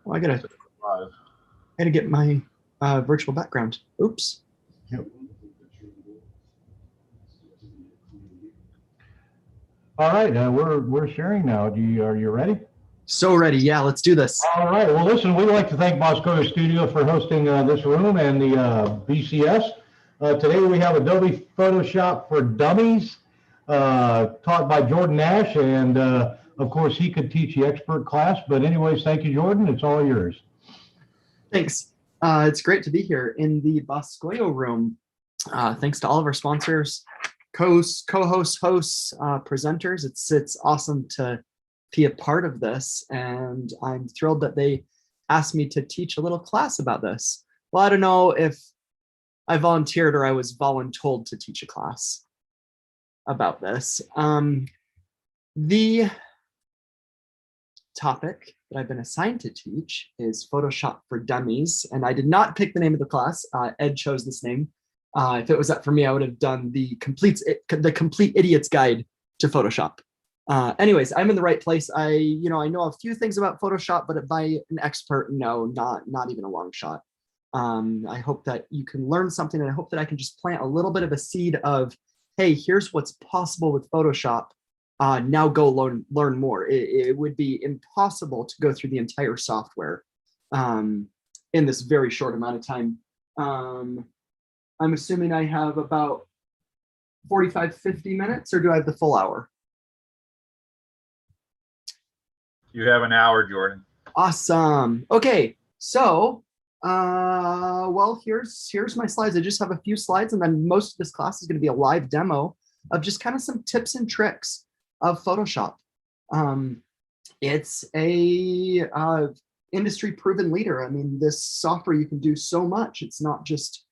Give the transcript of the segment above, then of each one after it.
Oh, I gotta get my virtual background. Oops. Yep. All right, we're sharing now. Are you ready? So ready. Yeah, let's do this. All right. Well, listen, we'd like to thank Moscow Studio for hosting this room and the VCS. Today we have Adobe Photoshop for Dummies, taught by Jordan Nash, and of course he could teach the expert class. But anyways, thank you, Jordan. It's all yours. Thanks. It's great to be here in the Boscoyo room. Thanks to all of our sponsors, co-hosts, hosts, presenters. It's awesome to be a part of this, and I'm thrilled that they asked me to teach a little class about this. Well, I don't know if I volunteered or I was voluntold to teach a class about this. The topic that I've been assigned to teach is Photoshop for Dummies, and I did not pick the name of the class. Ed chose this name. If it was up for me, I would have done the complete idiot's guide to Photoshop. Anyways, I'm in the right place. I know a few things about Photoshop, but by an expert, no, not even a long shot. I hope that you can learn something, and I hope that I can just plant a little bit of a seed of, hey, here's what's possible with Photoshop. Now go learn more. It would be impossible to go through the entire software in this very short amount of time. I'm assuming I have about 45, 50 minutes, or do I have the full hour? You have an hour, Jordan. Awesome. Okay, so well, here's my slides. I just have a few slides, and then most of this class is going to be a live demo of just kind of some tips and tricks of Photoshop. It's a industry proven leader. I mean, this software, you can do so much. It's not just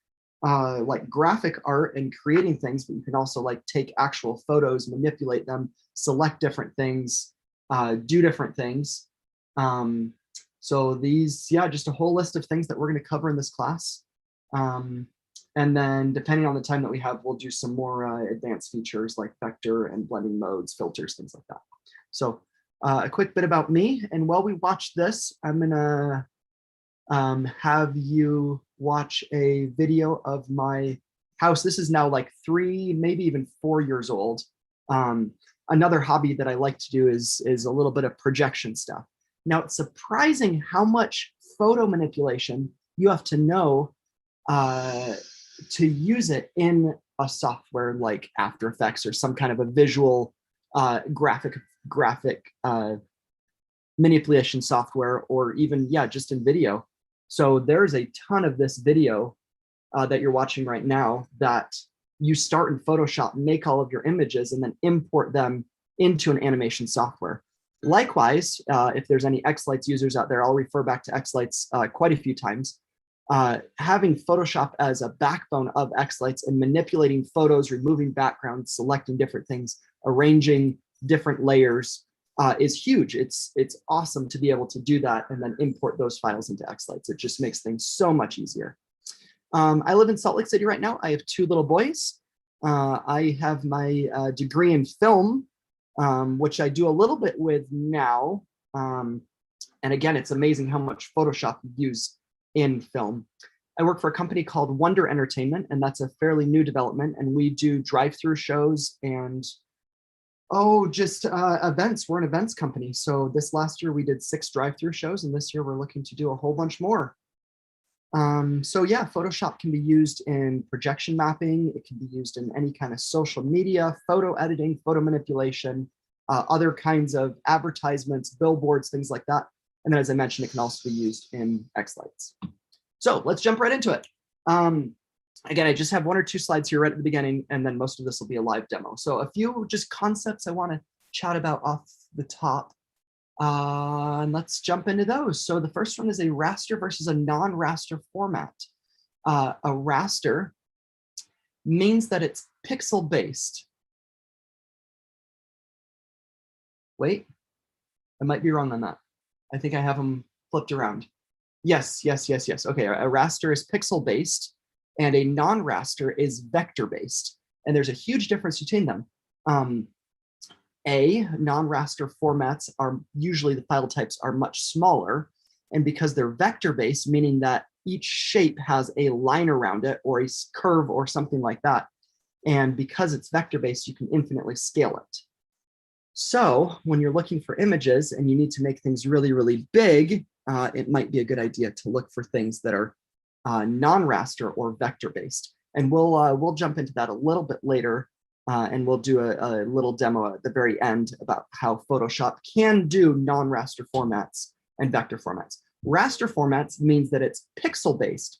like graphic art and creating things, but you can also like take actual photos, manipulate them, select different things, do different things. So these, yeah, just a whole list of things that we're going to cover in this class. And then depending on the time that we have, we'll do some more advanced features like vector and blending modes, filters, things like that. So a quick bit about me. And while we watch this, I'm gonna have you watch a video of my house. This is now like 3, maybe even 4 years old. Another hobby that I like to do is a little bit of projection stuff. Now, it's surprising how much photo manipulation you have to know to use it in a software like After Effects or some kind of a visual graphic manipulation software, or even, yeah, just in video. So there's a ton of this video that you're watching right now that you start in Photoshop, make all of your images, and then import them into an animation software. Likewise, if there's any Xlights users out there, I'll refer back to Xlights quite a few times. Having Photoshop as a backbone of Xlights and manipulating photos, removing backgrounds, selecting different things, arranging different layers is huge. It's awesome to be able to do that and then import those files into Xlights. It just makes things so much easier. I live in Salt Lake City right now. I have 2 little boys. I have my degree in film, which I do a little bit with now. And again, it's amazing how much Photoshop you use in film. I work for a company called Wonder Entertainment, and that's a fairly new development. And we do drive-through shows and just events. We're an events company. So this last year we did 6 drive-through shows, and this year we're looking to do a whole bunch more. So yeah, Photoshop can be used in projection mapping. It can be used in any kind of social media, photo editing, photo manipulation, other kinds of advertisements, billboards, things like that. And then, as I mentioned, it can also be used in Xlights. So let's jump right into it. Again, I just have 1 or 2 slides here right at the beginning, and then most of this will be a live demo. So a few just concepts I want to chat about off the top. And let's jump into those. So the first one is a raster versus a non-raster format. A raster means that it's pixel-based. Wait, I might be wrong on that. I think I have them flipped around. Yes. Okay, a raster is pixel-based, and a non-raster is vector-based. And there's a huge difference between them. Non-raster formats are usually, the file types are much smaller, And because they're vector-based, meaning that each shape has a line around it or a curve or something like that. And because it's vector-based, you can infinitely scale it. So when you're looking for images and you need to make things really, really big, it might be a good idea to look for things that are non-raster or vector-based. And we'll jump into that a little bit later, and we'll do a little demo at the very end about how Photoshop can do non-raster formats and vector formats. Raster formats means that it's pixel-based.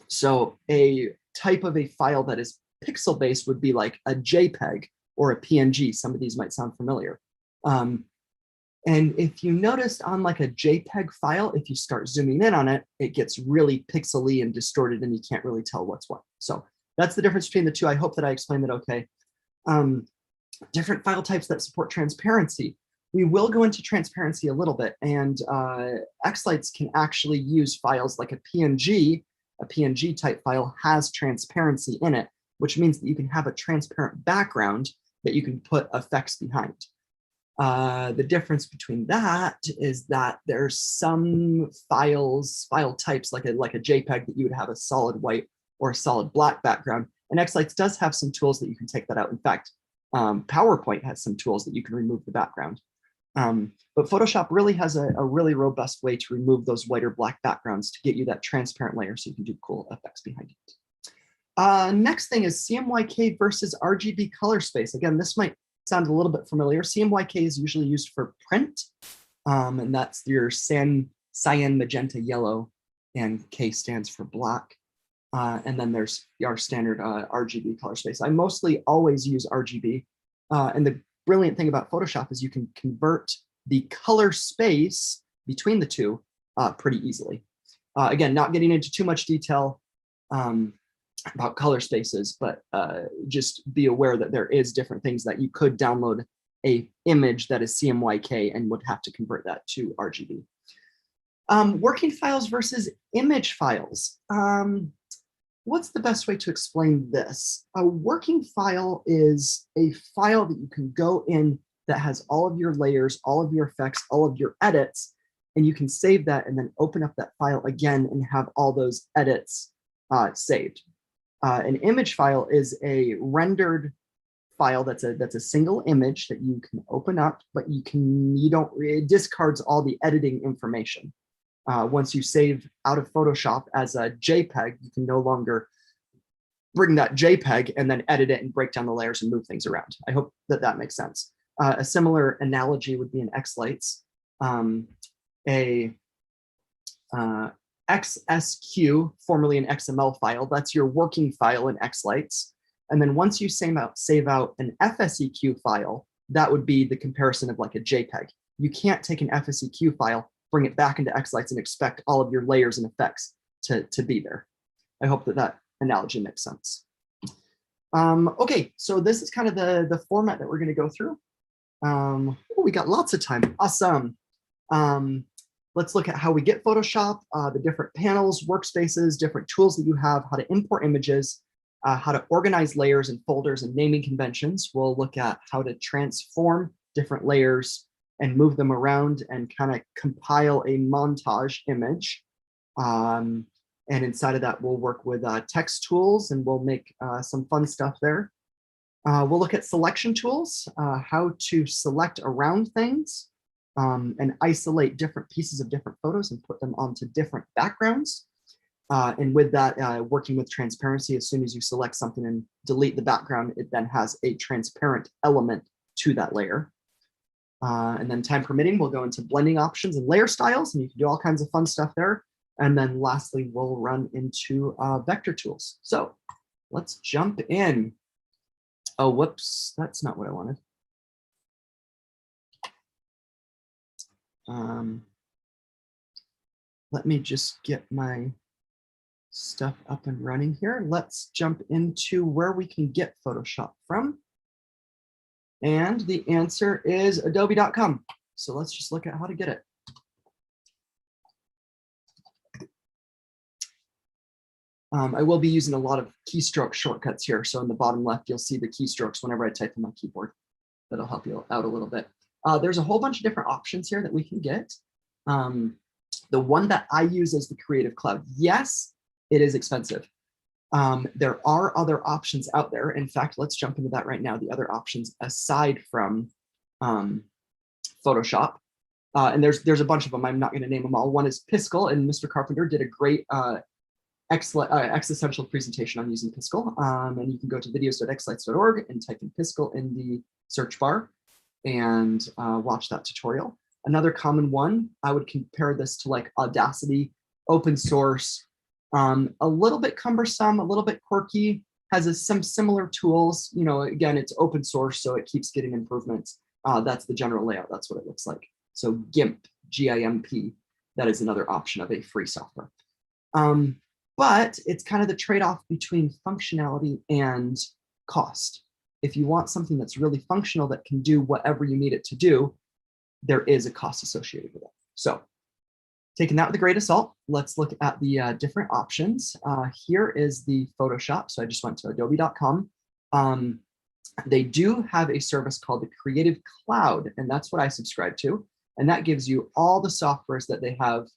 So a type of a file that is pixel-based would be like a JPEG or a PNG. Some of these might sound familiar. And if you noticed on like a JPEG file, if you start zooming in on it, it gets really pixely and distorted and you can't really tell what's what. So that's the difference between the two. I hope that I explained that okay. Different file types that support transparency. We will go into transparency a little bit, and Xlights can actually use files like a PNG. A PNG type file has transparency in it, which means that you can have a transparent background that you can put effects behind. The difference between that is that there's some file types like a JPEG that you would have a solid white or a solid black background. And Xlights does have some tools that you can take that out. In fact, PowerPoint has some tools that you can remove the background. But Photoshop really has a really robust way to remove those white or black backgrounds to get you that transparent layer so you can do cool effects behind it. Next thing is CMYK versus RGB color space. Again, this might sound a little bit familiar. CMYK is usually used for print, and that's your cyan, magenta, yellow, and K stands for black. And then there's our standard RGB color space. I mostly always use RGB, and the brilliant thing about Photoshop is you can convert the color space between the two pretty easily. Again, not getting into too much detail about color spaces, but just be aware that there is different things that you could download a image that is CMYK and would have to convert that to RGB. Working files versus image files. What's the best way to explain this? A working file is a file that you can go in that has all of your layers, all of your effects, all of your edits, and you can save that and then open up that file again and have all those edits saved. An image file is a rendered file that's a single image that you can open up, but it discards all the editing information. Once you save out of Photoshop as a JPEG, you can no longer bring that JPEG and then edit it and break down the layers and move things around. I hope that that makes sense. A similar analogy would be in Xlights. XSQ, formerly an XML file, that's your working file in Xlights. And then once you save out an FSEQ file, that would be the comparison of like a JPEG. You can't take an FSEQ file, bring it back into Xlights and expect all of your layers and effects to be there. I hope that that analogy makes sense. Okay, so this is kind of the format that we're going to go through. We got lots of time. Awesome. Let's look at how we get Photoshop, the different panels, workspaces, different tools that you have, how to import images, how to organize layers and folders and naming conventions. We'll look at how to transform different layers and move them around and kind of compile a montage image. And inside of that, we'll work with text tools and we'll make some fun stuff there. We'll look at selection tools, how to select around things and isolate different pieces of different photos and put them onto different backgrounds. And with that, working with transparency, as soon as you select something and delete the background, it then has a transparent element to that layer. And then time permitting, we'll go into blending options and layer styles, and you can do all kinds of fun stuff there. And then lastly, we'll run into vector tools. So let's jump in. Oh, whoops, that's not what I wanted. Let me just get my stuff up and running here. Let's jump into where we can get Photoshop from. And the answer is adobe.com. So let's just look at how to get it. I will be using a lot of keystroke shortcuts here. So in the bottom left, you'll see the keystrokes whenever I type on my keyboard. That'll help you out a little bit. There's a whole bunch of different options here that we can get. The one that I use is the Creative Cloud. Yes, it is expensive. There are other options out there. In fact, let's jump into that right now. The other options aside from Photoshop, and there's a bunch of them. I'm not going to name them all. One is Piskel, and Mr. Carpenter did a great excellent existential presentation on using Piskel. And you can go to videos.xlights.org and type in Piskel in the search bar and watch that tutorial. Another common one, I would compare this to like Audacity, open source, a little bit cumbersome, a little bit quirky, has some similar tools. You know, again, it's open source, so it keeps getting improvements. That's the general layout. That's what it looks like. So GIMP, G-I-M-P, that is another option of a free software. But it's kind of the trade-off between functionality and cost. If you want something that's really functional that can do whatever you need it to do, there is a cost associated with it. So taking that with a grain of salt, let's look at the different options. Here is the Photoshop. So I just went to adobe.com. They do have a service called the Creative Cloud, and that's what I subscribe to. And that gives you all the softwares that they have,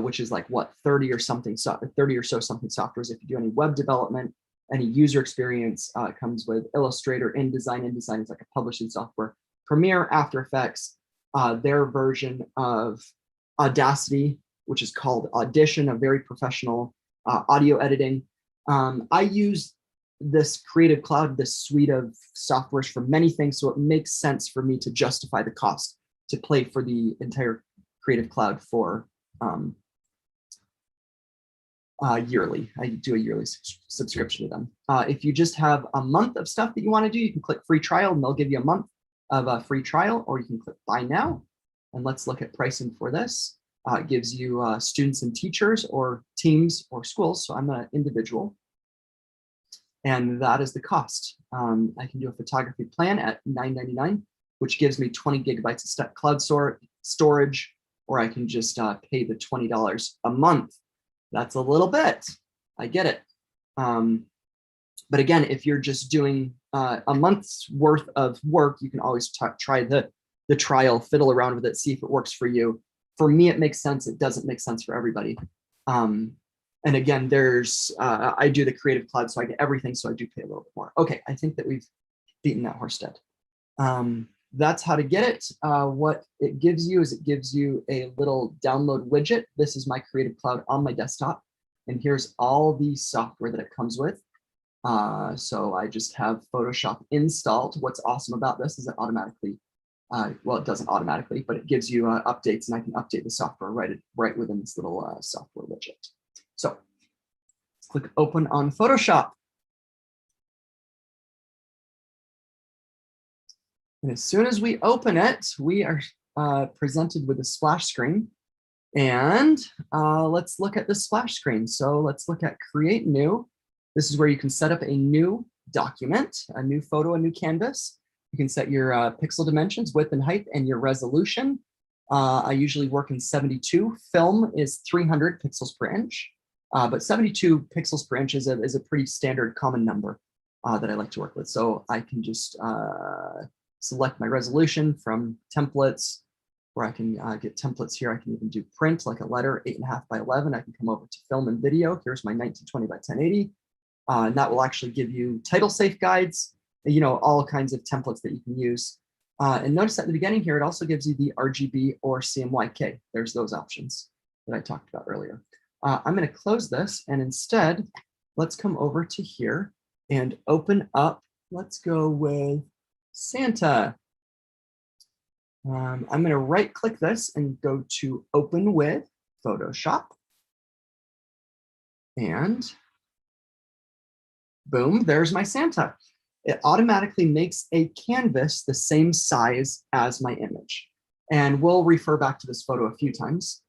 which is like what, 30 or so something softwares. If you do any web development, any user experience, it comes with Illustrator, InDesign. InDesign is like a publishing software. Premiere, After Effects, their version of Audacity, which is called Audition, a very professional audio editing. I use this Creative Cloud, this suite of softwares for many things, so it makes sense for me to justify the cost to pay for the entire Creative Cloud for yearly. I do a yearly subscription to them. If you just have a month of stuff that you want to do, you can click free trial and they'll give you a month of a free trial, or you can click buy now. And let's look at pricing for this. It gives you students and teachers or teams or schools. So I'm an individual. And that is the cost. I can do a photography plan at $9.99, which gives me 20 gigabytes of cloud storage, or I can just pay the $20 a month. That's a little bit, I get it. But again, if you're just doing a month's worth of work, you can always try the trial, fiddle around with it, see if it works for you. For me, it makes sense. It doesn't make sense for everybody. And again, I do the Creative Cloud, so I get everything, so I do pay a little bit more. Okay, I think that we've beaten that horse dead. That's how to get it. What it gives you is it gives you a little download widget. This is my Creative Cloud on my desktop. And here's all the software that it comes with. So I just have Photoshop installed. What's awesome about this is it automatically, well, it doesn't automatically, but it gives you updates, and I can update the software right within this little software widget. So let's click open on Photoshop. And as soon as we open it, we are presented with a splash screen. And let's look at the splash screen. So let's look at Create New. This is where you can set up a new document, a new photo, a new canvas. You can set your pixel dimensions, width and height, and your resolution. I usually work in 72. Film is 300 pixels per inch, but 72 pixels per inch is a pretty standard common number that I like to work with. So I can just select my resolution from templates, where I can get templates here. I can even do print, like a letter, 8.5 by 11. I can come over to film and video. Here's my 1920 by 1080. And that will actually give you title safe guides, you know, all kinds of templates that you can use. And notice at the beginning here, it also gives you the RGB or CMYK. There's those options that I talked about earlier. I'm going to close this, and instead, let's come over to here and open up. Let's go with Santa. I'm going to right click this and go to open with Photoshop. And boom, there's my Santa. It automatically makes a canvas the same size as my image. And we'll refer back to this photo a few times.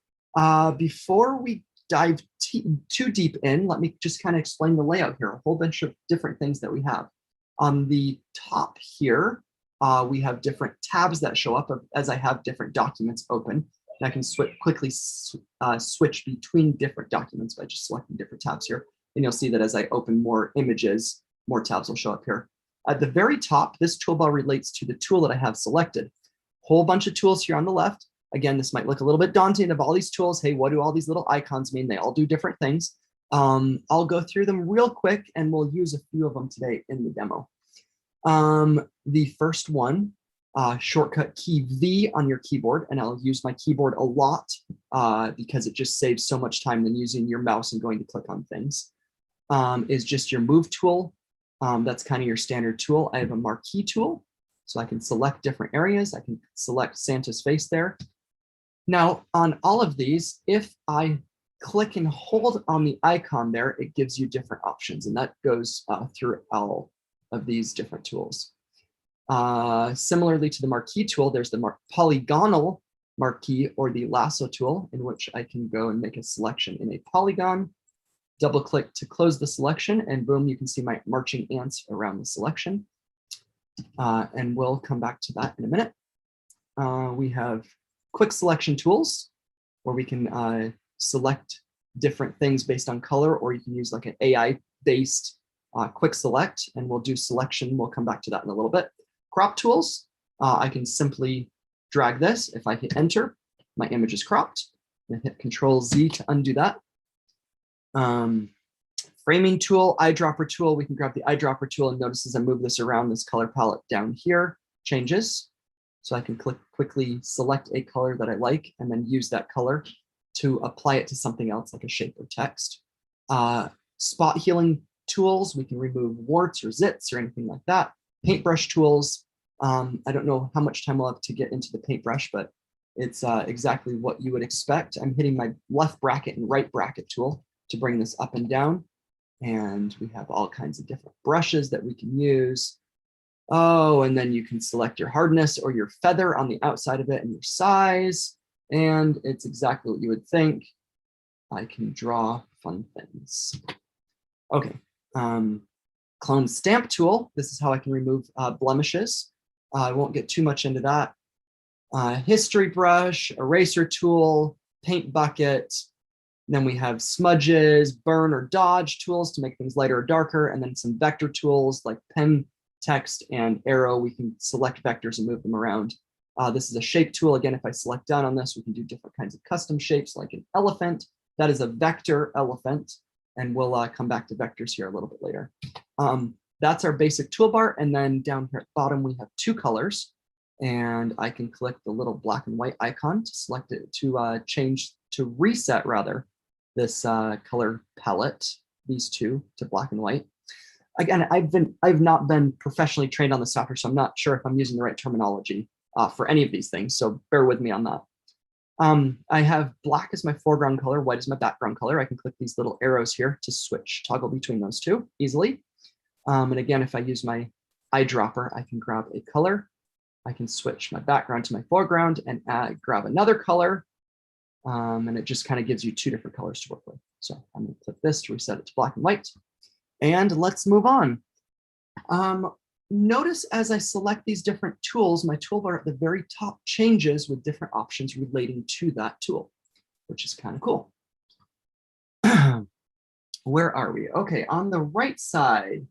Before we dive too deep in, let me just kind of explain the layout here, a whole bunch of different things that we have. On the top here, we have different tabs that show up as I have different documents open. And I can quickly switch between different documents by just selecting different tabs here. And you'll see that as I open more images, more tabs will show up here. At the very top, this toolbar relates to the tool that I have selected. Whole bunch of tools here on the left. Again, this might look a little bit daunting of all these tools. Hey, what do all these little icons mean? They all do different things. I'll go through them real quick and we'll use a few of them today in the demo. The first one, shortcut key V on your keyboard, and I'll use my keyboard a lot because it just saves so much time than using your mouse and going to click on things, is just your move tool. That's kind of your standard tool. I have a marquee tool, so I can select different areas. I can select Santa's face there. Now, on all of these, if I click and hold on the icon there, it gives you different options, and that goes through all of these different tools. Similarly to the marquee tool, there's the polygonal marquee or the lasso tool, in which I can go and make a selection in a polygon, double click to close the selection, and boom, you can see my marching ants around the selection. And we'll come back to that in a minute. We have quick selection tools where we can select different things based on color, or you can use like an AI based quick select, and we'll do selection. We'll come back to that in a little bit. Crop tools, I can simply drag this. If I hit enter, my image is cropped. And hit Control Z to undo that. Framing tool, eyedropper tool, we can grab the eyedropper tool, and notice as I move this around, this color palette down here changes. So I can quickly select a color that I like and then use that color to apply it to something else like a shape or text. Spot healing tools, we can remove warts or zits or anything like that. Paintbrush tools, I don't know how much time we'll have to get into the paintbrush, but it's exactly what you would expect. I'm hitting my left bracket and right bracket tool to bring this up and down. And we have all kinds of different brushes that we can use. Oh, and then you can select your hardness or your feather on the outside of it and your size. And it's exactly what you would think. I can draw fun things. Okay, clone stamp tool. This is how I can remove blemishes. I won't get too much into that. History brush, eraser tool, paint bucket. Then we have smudges, burn or dodge tools to make things lighter or darker, and then some vector tools like pen, text, and arrow. We can select vectors and move them around. This is a shape tool. Again, if I select down on this, we can do different kinds of custom shapes like an elephant. That is a vector elephant, and we'll come back to vectors here a little bit later. That's our basic toolbar, and then down here at the bottom, we have two colors, and I can click the little black and white icon to select it to reset rather this color palette, these two to black and white. Again, I've not been professionally trained on the software, so I'm not sure if I'm using the right terminology for any of these things, so bear with me on that. I have black as my foreground color, white as my background color. I can click these little arrows here to toggle between those two easily. And again, if I use my eyedropper, I can grab a color. I can switch my background to my foreground and grab another color. And it just kind of gives you two different colors to work with. So I'm going to click this to reset it to black and white. And let's move on. Notice as I select these different tools, my toolbar at the very top changes with different options relating to that tool, which is kind of cool. Where are we? Okay, on the right side,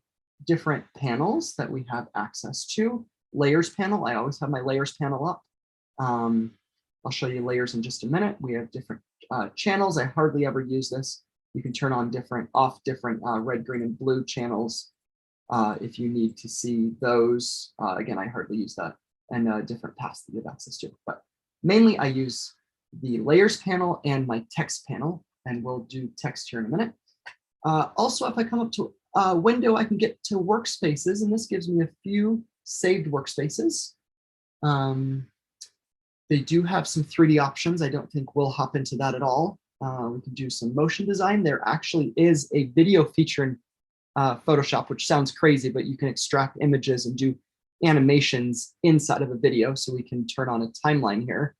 different panels that we have access to. Layers panel, I always have my layers panel up. I'll show you layers in just a minute. We have different channels. I hardly ever use this. You can turn on off different red, green, and blue channels if you need to see those. Again, I hardly use that, and different paths that you have access to. But mainly I use the layers panel and my text panel, and we'll do text here in a minute. Also, if I come up to a window, I can get to workspaces, and this gives me a few saved workspaces. They do have some 3D options. I don't think we'll hop into that at all. We can do some motion design. There actually is a video feature in Photoshop, which sounds crazy, but you can extract images and do animations inside of a video. So we can turn on a timeline here.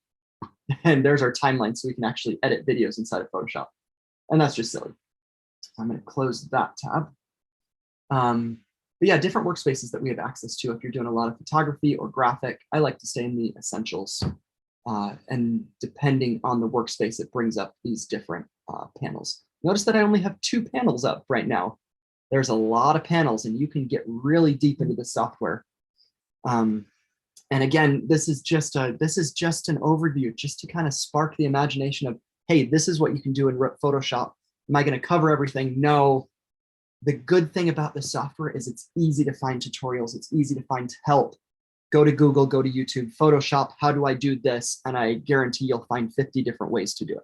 And there's our timeline, so we can actually edit videos inside of Photoshop. And that's just silly. I'm going to close that tab. But yeah, different workspaces that we have access to if you're doing a lot of photography or graphic. I like to stay in the essentials. And depending on the workspace, it brings up these different panels. Notice that I only have 2 panels up right now. There's a lot of panels, and you can get really deep into the software. And again, this is just an overview, just to kind of spark the imagination of, hey, this is what you can do in Photoshop. Am I going to cover everything? No. The good thing about this software is it's easy to find tutorials. It's easy to find help. Go to Google, go to YouTube, Photoshop, how do I do this? And I guarantee you'll find 50 different ways to do it.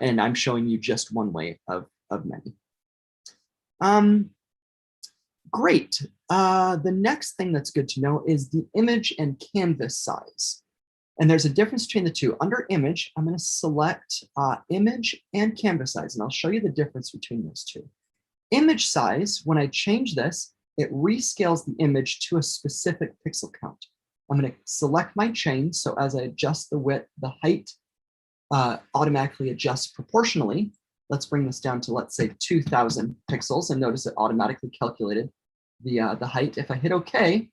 And I'm showing you just one way of many. Great. The next thing that's good to know is the image and canvas size. And there's a difference between the two. Under image, I'm going to select image and canvas size, and I'll show you the difference between those two. Image size, when I change this, it rescales the image to a specific pixel count. I'm going to select my chain, so as I adjust the width, the height automatically adjusts proportionally. Let's bring this down to, let's say, 2,000 pixels, and notice it automatically calculated the height. If I hit OK,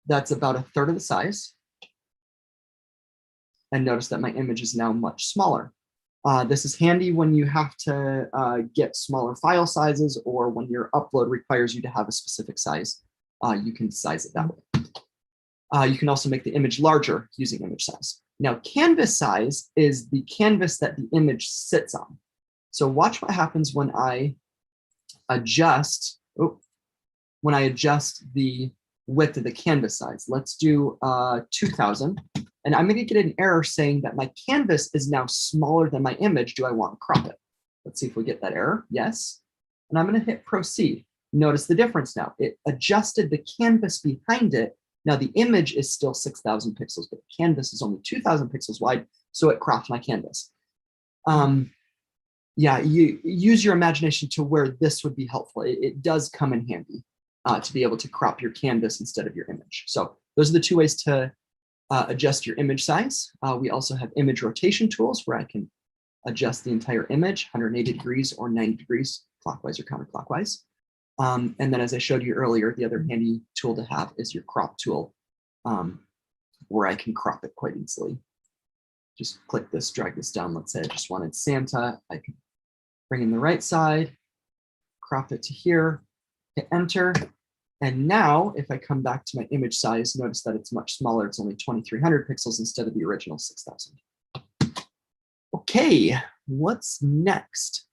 that's about a third of the size. And notice that my image is now much smaller. This is handy when you have to get smaller file sizes, or when your upload requires you to have a specific size. You can size it that way. You can also make the image larger using image size. Now, canvas size is the canvas that the image sits on. So watch what happens when I adjust, the width of the canvas size. Let's do 2,000. And I'm going to get an error saying that my canvas is now smaller than my image. Do I want to crop it? Let's see if we get that error. Yes. And I'm going to hit proceed. Notice the difference now. It adjusted the canvas behind it. Now the image is still 6,000 pixels, but the canvas is only 2,000 pixels wide, so it cropped my canvas. Yeah, you use your imagination to where this would be helpful. It does come in handy to be able to crop your canvas instead of your image. So those are the two ways to adjust your image size. We also have image rotation tools where I can adjust the entire image 180 degrees or 90 degrees, clockwise or counterclockwise. And then, as I showed you earlier, the other handy tool to have is your crop tool, where I can crop it quite easily. Just click this, drag this down. Let's say I just wanted Santa. I can bring in the right side, crop it to here, hit enter. And now, if I come back to my image size, notice that it's much smaller. It's only 2,300 pixels instead of the original 6,000. Okay, what's next?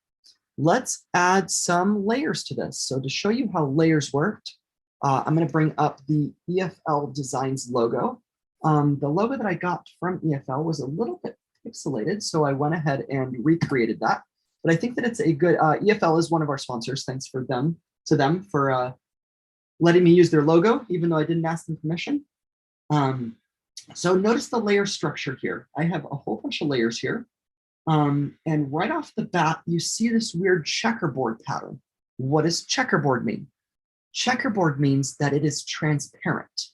Let's add some layers to this. So to show you how layers worked, I'm going to bring up the EFL Designs logo. The logo that I got from EFL was a little bit pixelated, so I went ahead and recreated that. But I think that it's a good, EFL is one of our sponsors. Thanks for them for letting me use their logo, even though I didn't ask them permission. So notice the layer structure here. I have a whole bunch of layers here. And right off the bat, you see this weird checkerboard pattern. What does checkerboard mean? Checkerboard means that it is transparent.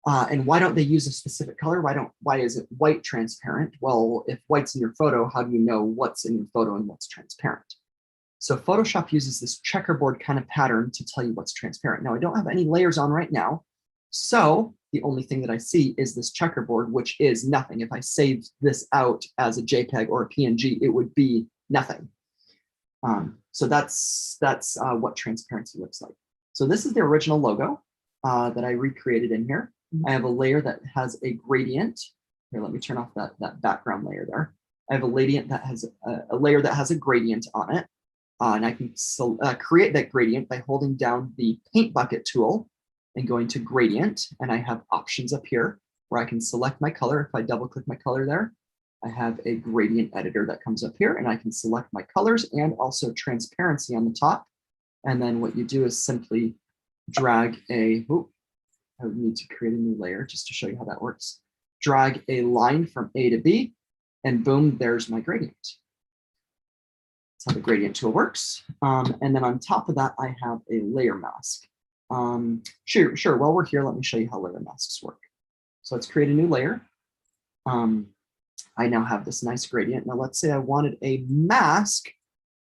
And why don't they use a specific color? Why is it white transparent? Well, if white's in your photo, how do you know what's in your photo and what's transparent? So Photoshop uses this checkerboard kind of pattern to tell you what's transparent. Now, I don't have any layers on right now, so the only thing that I see is this checkerboard, which is nothing. If I saved this out as a JPEG or a PNG, it would be nothing. So that's what transparency looks like. So this is the original logo that I recreated in here. I have a layer that has a gradient. Here, let me turn off that background layer there. I have a layer that has a gradient on it. And I can create that gradient by holding down the paint bucket tool and going to gradient. And I have options up here where I can select my color. If I double click my color there, I have a gradient editor that comes up here, and I can select my colors and also transparency on the top. And then what you do is simply drag I would need to create a new layer just to show you how that works. Drag a line from A to B, and boom, there's my gradient. That's how the gradient tool works. And then on top of that, I have a layer mask. Sure, while we're here, let me show you how layer masks work. So let's create a new layer. I now have this nice gradient. Now let's say I wanted a mask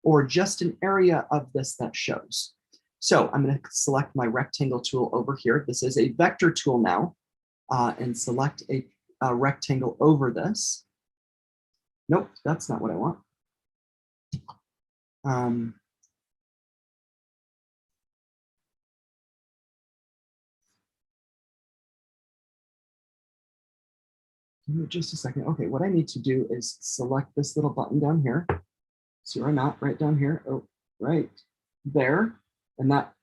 or just an area of this that shows. So I'm going to select my rectangle tool over here. This is a vector tool now, and select a rectangle over this. Nope, that's not what I want. Give me just a second. Okay, what I need to do is select this little button down here. See where I'm at, right down here. Oh, right there. And that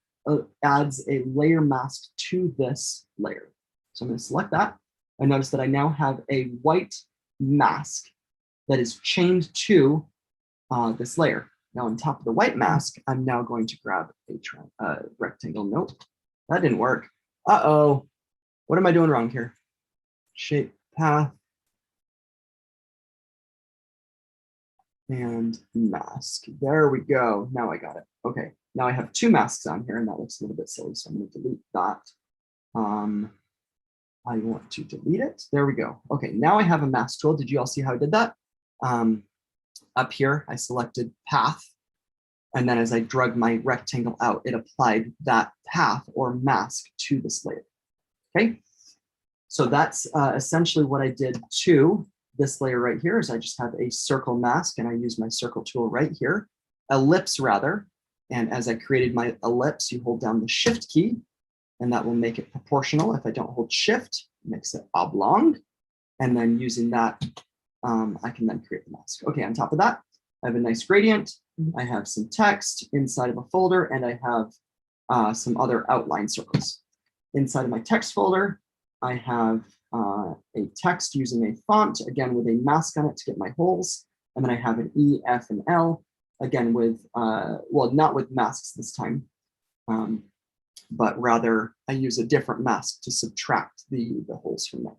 adds a layer mask to this layer. So I'm going to select that. I notice that I now have a white mask that is chained to this layer. Now on top of the white mask, I'm now going to grab a rectangle. Nope, that didn't work. Uh-oh, what am I doing wrong here? Shape, path, and mask. There we go. Now I got it. Okay, now I have two masks on here, and that looks a little bit silly, so I'm going to delete that. I want to delete it. There we go. Okay, now I have a mask tool. Did you all see how I did that? Up here, I selected path, and then as I drug my rectangle out, it applied that path or mask to this layer. Okay, so that's essentially what I did to this layer right here. Is I just have a circle mask, and I use my circle tool right here, ellipse rather. And as I created my ellipse, you hold down the shift key, and that will make it proportional. If I don't hold shift, it makes it oblong. And then using that, I can then create the mask. Okay, on top of that, I have a nice gradient. I have some text inside of a folder, and I have some other outline circles. Inside of my text folder, I have a text using a font, again with a mask on it to get my holes. And then I have an E, F, and L, again with, well, not with masks this time, but rather I use a different mask to subtract the holes from there.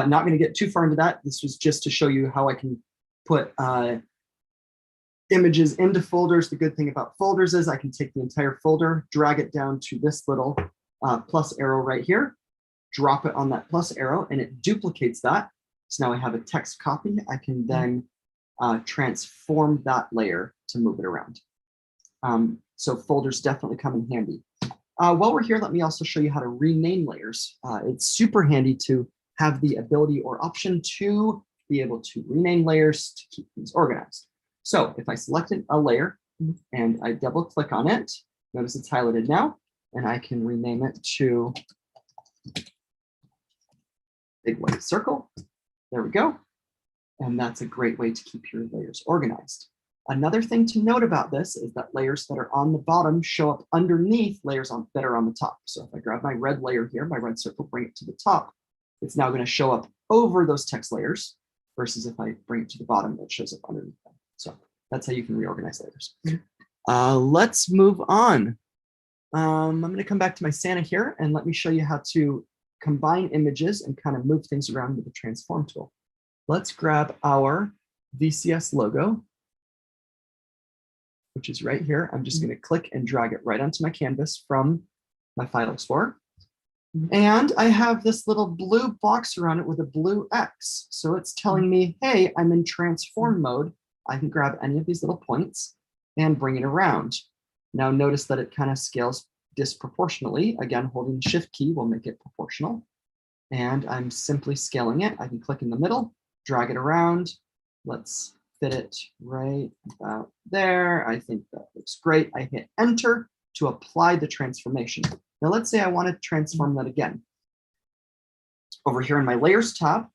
Not going to get too far into that. This was just to show you how I can put images into folders. The good thing about folders is I can take the entire folder, drag it down to this little plus arrow right here, drop it on that plus arrow, and it duplicates that. So now I have a text copy. I can then transform that layer to move it around. So folders definitely come in handy. While we're here, let me also show you how to rename layers. It's super handy to have the ability or option to be able to rename layers to keep things organized. So if I selected a layer and I double click on it, notice it's highlighted now, and I can rename it to big white circle. There we go. And that's a great way to keep your layers organized. Another thing to note about this is that layers that are on the bottom show up underneath layers that are on the top. So if I grab my red layer here, my red circle, bring it to the top, it's now going to show up over those text layers, versus if I bring it to the bottom, it shows up underneath them. So that's how you can reorganize layers. Let's move on. I'm going to come back to my Santa here, and let me show you how to combine images and kind of move things around with the transform tool. Let's grab our VCS logo, which is right here. I'm just going to click and drag it right onto my canvas from my File Explorer. And I have this little blue box around it with a blue X. So it's telling me, hey, I'm in transform mode. I can grab any of these little points and bring it around. Now notice that it kind of scales disproportionately. Again, holding the shift key will make it proportional. And I'm simply scaling it. I can click in the middle, drag it around. Let's fit it right about there. I think that looks great. I hit enter to apply the transformation. Now let's say I want to transform that again. Over here in my layers tab,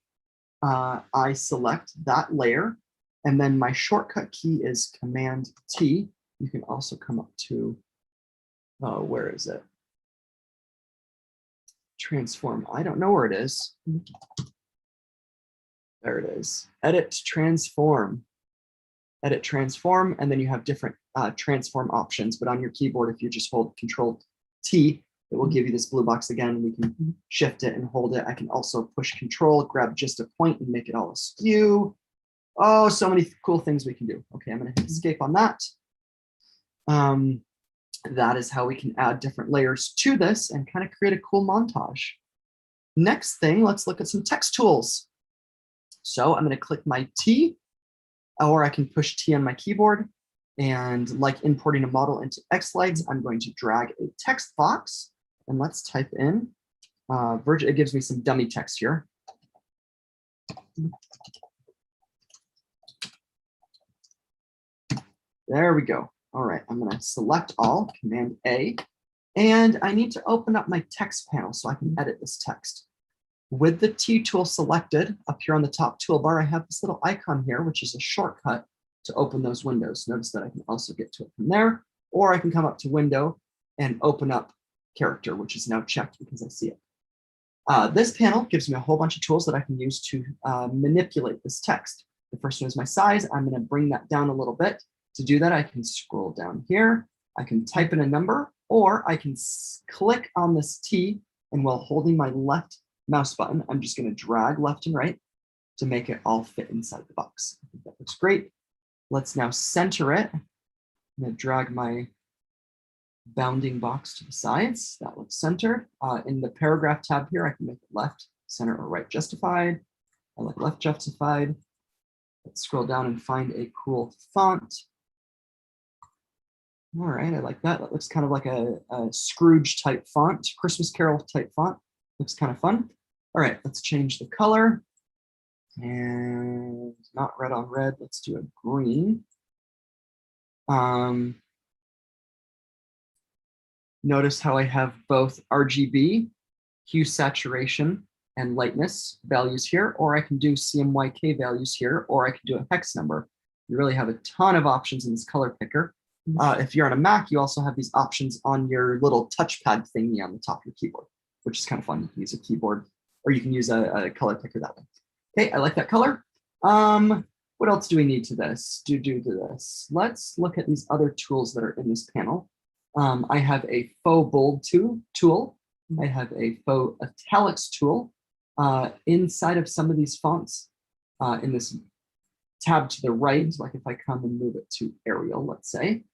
I select that layer, and then my shortcut key is Command T. You can also come up to, where is it? Transform, I don't know where it is. There it is, edit, transform. Edit, transform, and then you have different transform options, but on your keyboard, if you just hold Control T, it will give you this blue box again. We can shift it and hold it. I can also push Control, grab just a point and make it all askew. Oh, so many cool things we can do. Okay, I'm going to hit escape on that. That is how we can add different layers to this and kind of create a cool montage. Next thing, let's look at some text tools. So I'm going to click my T, or I can push T on my keyboard. And like importing a model into X-Slides, I'm going to drag a text box, and let's type in, it gives me some dummy text here. There we go. All right, I'm going to select all, Command A, and I need to open up my text panel so I can edit this text. With the T tool selected up here on the top toolbar, I have this little icon here, which is a shortcut to open those windows. Notice that I can also get to it from there, or I can come up to Window and open up Character, which is now checked because I see it. This panel gives me a whole bunch of tools that I can use to manipulate this text. The first one is my size. I'm going to bring that down a little bit. To do that, I can scroll down here. I can type in a number, or I can click on this T, and while holding my left mouse button, I'm just going to drag left and right to make it all fit inside the box. I think that looks great. Let's now center it. I'm going to drag my bounding box to the sides. That looks centered. In the paragraph tab here, I can make it left, center, or right justified. I like left justified. Let's scroll down and find a cool font. All right, I like that. That looks kind of like a Scrooge type font, Christmas Carol type font. Looks kind of fun. All right, let's change the color. And not red on red, let's do a green. Notice how I have both RGB, hue saturation, and lightness values here, or I can do CMYK values here, or I can do a hex number. You really have a ton of options in this color picker. If you're on a Mac, you also have these options on your little touchpad thingy on the top of your keyboard, which is kind of fun. You can use a keyboard, or you can use a color picker that way. Okay, I like that color. What else do we need to this? Do this. Let's look at these other tools that are in this panel. I have a faux bold tool. I have a faux italics tool. Inside of some of these fonts, in this tab to the right, like if I come and move it to Arial, let's say,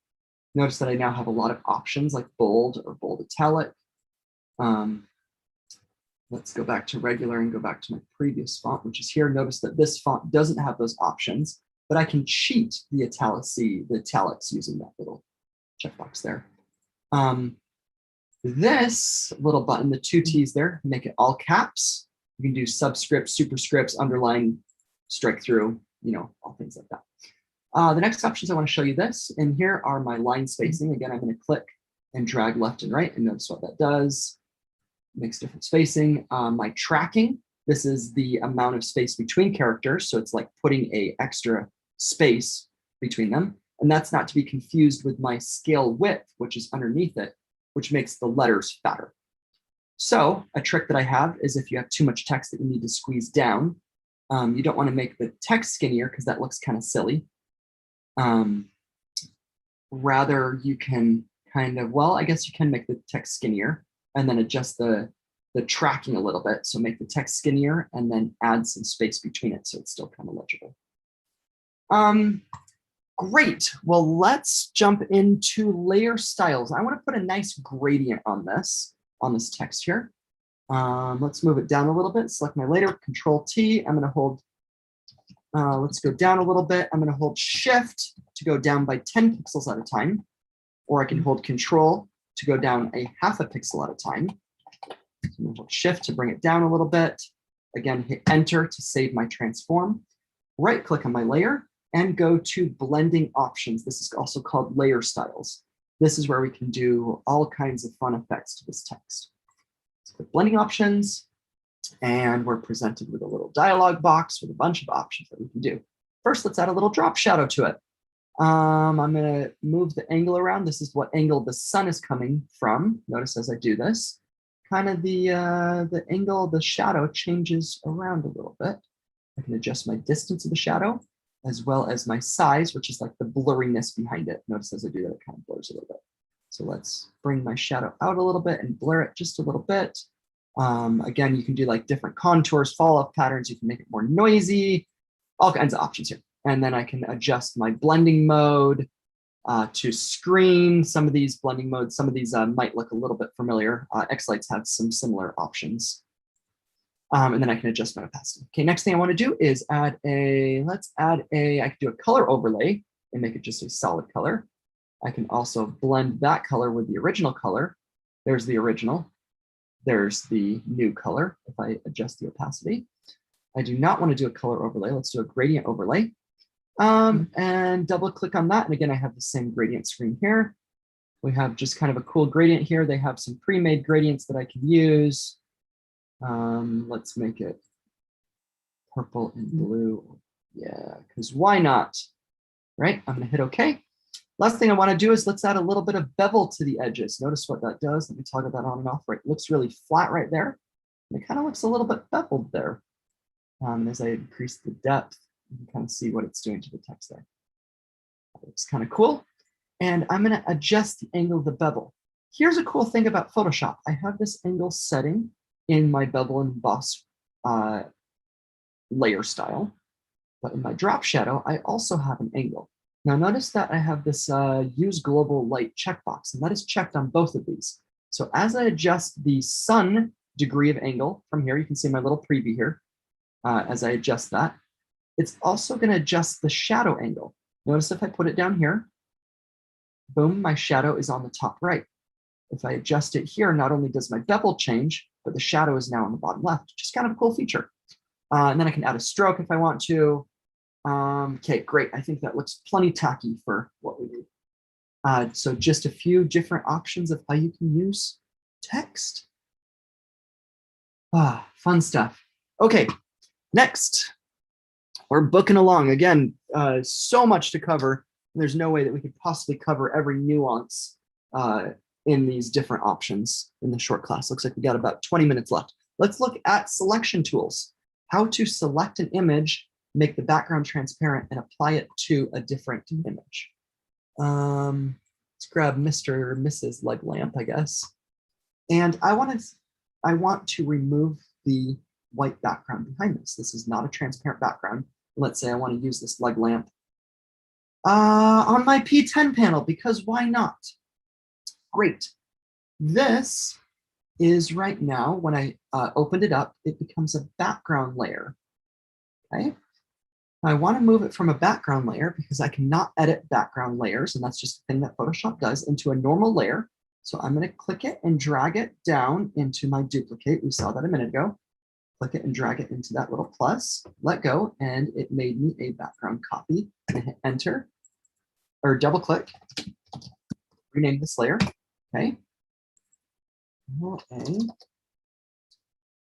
notice that I now have a lot of options like bold or bold italic. Let's go back to regular and go back to my previous font, which is here. Notice that this font doesn't have those options, but I can cheat the italics using that little checkbox there. This little button, the two T's there, make it all caps. You can do subscripts, superscripts, underline, strike through, all things like that. The next options I want to show you this, and here are my line spacing. Again, I'm going to click and drag left and right, and notice what that does. Makes different spacing. My tracking, this is the amount of space between characters, so it's like putting a extra space between them, and that's not to be confused with my scale width, which is underneath it, which makes the letters fatter. So a trick that I have is if you have too much text that you need to squeeze down, you don't want to make the text skinnier because that looks kind of silly. Rather, you can I guess you can make the text skinnier and then adjust the tracking a little bit. So make the text skinnier and then add some space between it so it's still kind of legible. Great. Well, let's jump into layer styles. I want to put a nice gradient on this text here. Let's move it down a little bit. Select my layer, Control T. I'm going to hold, let's go down a little bit. I'm going to hold Shift to go down by 10 pixels at a time, or I can hold Control to go down a half a pixel at a time. So I'm going to hold Shift to bring it down a little bit. Again, hit Enter to save my transform. Right click on my layer and go to blending options. This is also called layer styles. This is where we can do all kinds of fun effects to this text. Let's click blending options, and we're presented with a little dialog box with a bunch of options that we can do. First, let's add a little drop shadow to it. I'm going to move the angle around. This is what angle the sun is coming from. Notice as I do this, kind of the angle of the shadow changes around a little bit. I can adjust my distance of the shadow as well as my size, which is like the blurriness behind it. Notice as I do that, it kind of blurs a little bit. So let's bring my shadow out a little bit and blur it just a little bit. Again, you can do like different contours, fall off patterns. You can make it more noisy, all kinds of options here. And then I can adjust my blending mode to screen. Some of these blending modes, some of these might look a little bit familiar. X-Lights have some similar options. And then I can adjust my opacity. Okay, next thing I want to do is I can do a color overlay and make it just a solid color. I can also blend that color with the original color. There's the original. There's the new color if I adjust the opacity. I do not want to do a color overlay. Let's do a gradient overlay. And double click on that. And again, I have the same gradient screen here. We have just kind of a cool gradient here. They have some pre-made gradients that I can use. Let's make it purple and blue. Yeah, because why not? Right, I'm gonna hit OK. Last thing I want to do is let's add a little bit of bevel to the edges. Notice what that does. Let me toggle that on and off. Right, it looks really flat right there. And it kind of looks a little bit beveled there. As I increase the depth, you can kind of see what it's doing to the text there. That looks kind of cool. And I'm going to adjust the angle of the bevel. Here's a cool thing about Photoshop. I have this angle setting in my bevel and emboss layer style. But in my drop shadow, I also have an angle. Now notice that I have this use global light checkbox, and that is checked on both of these. So as I adjust the sun degree of angle from here, you can see my little preview here. As I adjust that, it's also going to adjust the shadow angle. Notice if I put it down here, boom, my shadow is on the top right. If I adjust it here, not only does my bevel change, but the shadow is now on the bottom left, which is kind of a cool feature. And then I can add a stroke if I want to. Okay, great. I think that looks plenty tacky for what we need. So just a few different options of how you can use text. Fun stuff. Okay, next. We're booking along. Again, so much to cover. There's no way that we could possibly cover every nuance in these different options in the short class. Looks like we got about 20 minutes left. Let's look at selection tools. How to select an image, make the background transparent, and apply it to a different image. Let's grab Mr. or Mrs. leg lamp, I guess. And I want to remove the white background behind this. This is not a transparent background. Let's say I want to use this leg lamp on my P10 panel, because why not? Great. This is right now, when I opened it up, it becomes a background layer. Okay. I want to move it from a background layer because I cannot edit background layers, and that's just a thing that Photoshop does, into a normal layer. So I'm going to click it and drag it down into my duplicate. We saw that a minute ago. Click it and drag it into that little plus, let go, and it made me a background copy. And hit enter, or double click, rename this layer. Okay.